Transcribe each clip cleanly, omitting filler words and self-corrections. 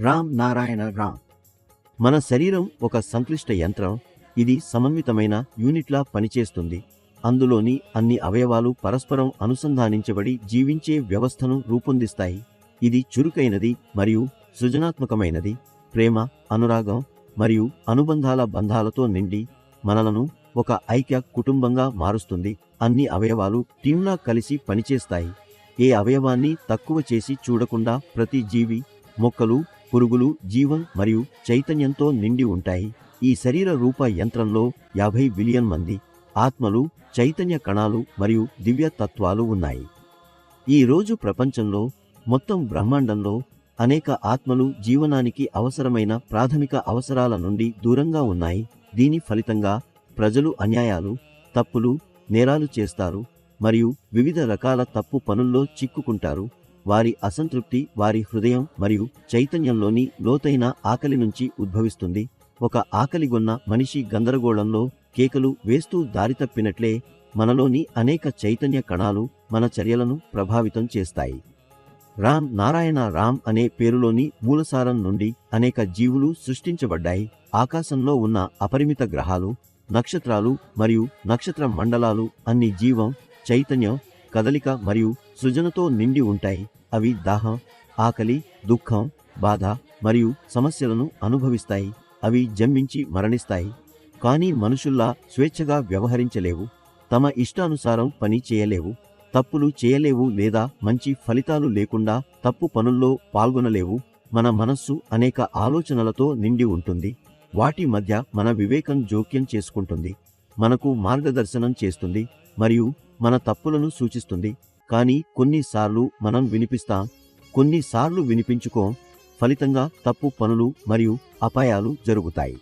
రామ్ నారాయణ రామ్. మన శరీరం ఒక సంక్లిష్ట యంత్రం. ఇది సమన్వితమైన యూనిట్లా పనిచేస్తుంది. అందులోని అన్ని అవయవాలు పరస్పరం అనుసంధానించబడి జీవించే వ్యవస్థను రూపొందిస్తాయి. ఇది చురుకైనది మరియు సృజనాత్మకమైనది. ప్రేమ, అనురాగం మరియు అనుబంధాల బంధాలతో నిండి మనలను ఒక ఐక్య కుటుంబంగా మారుస్తుంది. అన్ని అవయవాలు టీంలా కలిసి పనిచేస్తాయి. ఏ అవయవాన్ని తక్కువ చేసి చూడకుండా ప్రతి జీవి, మొక్కలు, పురుగులు జీవం మరియు చైతన్యంతో నిండి ఉంటాయి. ఈ శరీర రూప యంత్రంలో 50 బిలియన్ మంది ఆత్మలు, చైతన్య కణాలు మరియు దివ్య తత్వాలు ఉన్నాయి. ఈ రోజు ప్రపంచంలో, మొత్తం బ్రహ్మాండంలో అనేక ఆత్మలు జీవనానికి అవసరమైన ప్రాథమిక అవసరాల నుండి దూరంగా ఉన్నాయి. దీని ఫలితంగా ప్రజలు అన్యాయాలు, తప్పులు, నేరాలు చేస్తారు మరియు వివిధ రకాల తప్పు పనుల్లో చిక్కుకుంటారు. వారి అసంతృప్తి వారి హృదయం మరియు చైతన్యంలోని లోతైన ఆకలి నుంచి ఉద్భవిస్తుంది. ఒక ఆకలిగొన్న మనిషి గందరగోళంలో కేకలు వేస్తూ దారితప్పినట్లే మనలోని అనేక చైతన్య కణాలు మన చర్యలను ప్రభావితం చేస్తాయి. రామ్ నారాయణ రామ్ అనే పేరులోని మూలసారం నుండి అనేక జీవులు సృష్టించబడ్డాయి. ఆకాశంలో ఉన్న అపరిమిత గ్రహాలు, నక్షత్రాలు మరియు నక్షత్ర మండలాలు అన్ని జీవం, చైతన్యం, కదలిక మరియు సృజనతో నిండి ఉంటాయి. అవి దాహం, ఆకలి, దుఃఖం, బాధ మరియు సమస్యలను అనుభవిస్తాయి. అవి జన్మించి మరణిస్తాయి. కానీ మనుషుల్లా స్వేచ్ఛగా వ్యవహరించలేవు. తమ ఇష్టానుసారం పని చేయలేవు. తప్పులు చేయలేవు లేదా మంచి ఫలితాలు లేకుండా తప్పు పనుల్లో పాల్గొనలేవు. మన మనస్సు అనేక ఆలోచనలతో నిండి ఉంటుంది. వాటి మధ్య మన వివేకం జోక్యం చేసుకుంటుంది, మనకు మార్గదర్శనం చేస్తుంది మరియు మన తప్పులను సూచిస్తుంది. కానీ కొన్నిసార్లు మనం వినిపిస్తాం, కొన్నిసార్లు వినిపించుకోం. ఫలితంగా తప్పు పనులు మరియు అపాయాలు జరుగుతాయి.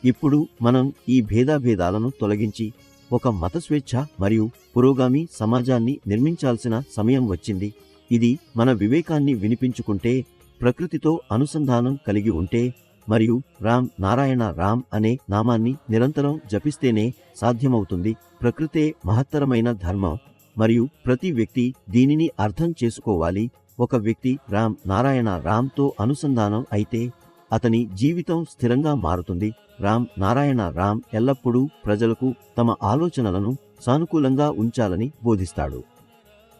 ఇప్పుడు మనం ఈ భేదాభేదాలను తొలగించి ఒక మత స్వేచ్ఛ మరియు పురోగామి సమాజాన్ని నిర్మించాల్సిన సమయం వచ్చింది. ఇది మన వివేకాన్ని వినిపించుకుంటే, ప్రకృతితో అనుసంధానం కలిగి ఉంటే మరియు రామ్ నారాయణ రామ్ అనే నామాన్ని నిరంతరం జపిస్తేనే సాధ్యమవుతుంది. ప్రకృతే మహత్తరమైన ధర్మం మరియు ప్రతి వ్యక్తి దీనిని అర్థం చేసుకోవాలి. ఒక వ్యక్తి రామ్ నారాయణ రామ్తో అనుసంధానం అయితే అతని జీవితం స్థిరంగా మారుతుంది. రామ్ నారాయణ రామ్ ఎల్లప్పుడూ ప్రజలకు తమ ఆలోచనలను సానుకూలంగా ఉంచాలని బోధిస్తాడు.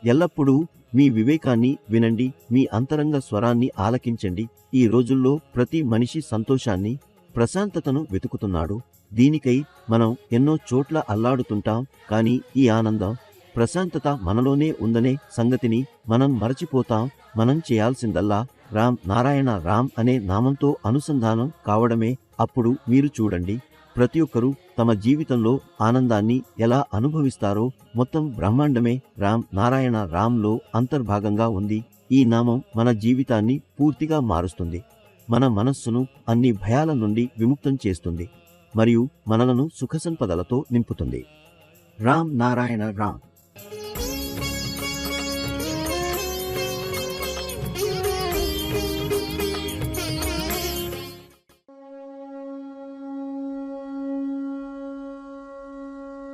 ఎల్లప్పుడూ మీ వివేకాన్ని వినండి, మీ అంతరంగ స్వరాన్ని ఆలకించండి. ఈ రోజుల్లో ప్రతి మనిషి సంతోషాన్ని, ప్రశాంతతను వెతుకుతున్నాడు. దీనికై మనం ఎన్నో చోట్ల అల్లాడుతుంటాం. కానీ ఈ ఆనందం, ప్రశాంతత మనలోనే ఉందనే సంగతిని మనం మరచిపోతాం. మనం చేయాల్సిందల్లా రామ్ నారాయణ రామ్ అనే నామంతో అనుసంధానం కావడమే. అప్పుడు మీరు చూడండి, ప్రతి ఒక్కరూ తమ జీవితంలో ఆనందాన్ని ఎలా అనుభవిస్తారో. మొత్తం బ్రహ్మాండమే రామ్ నారాయణ రామ్లో అంతర్భాగంగా ఉంది. ఈ నామం మన జీవితాన్ని పూర్తిగా మారుస్తుంది. మన మనస్సును అన్ని భయాల నుండి విముక్తం చేస్తుంది మరియు మనలను సుఖసంపదలతో నింపుతుంది. రామ్ నారాయణ రామ్.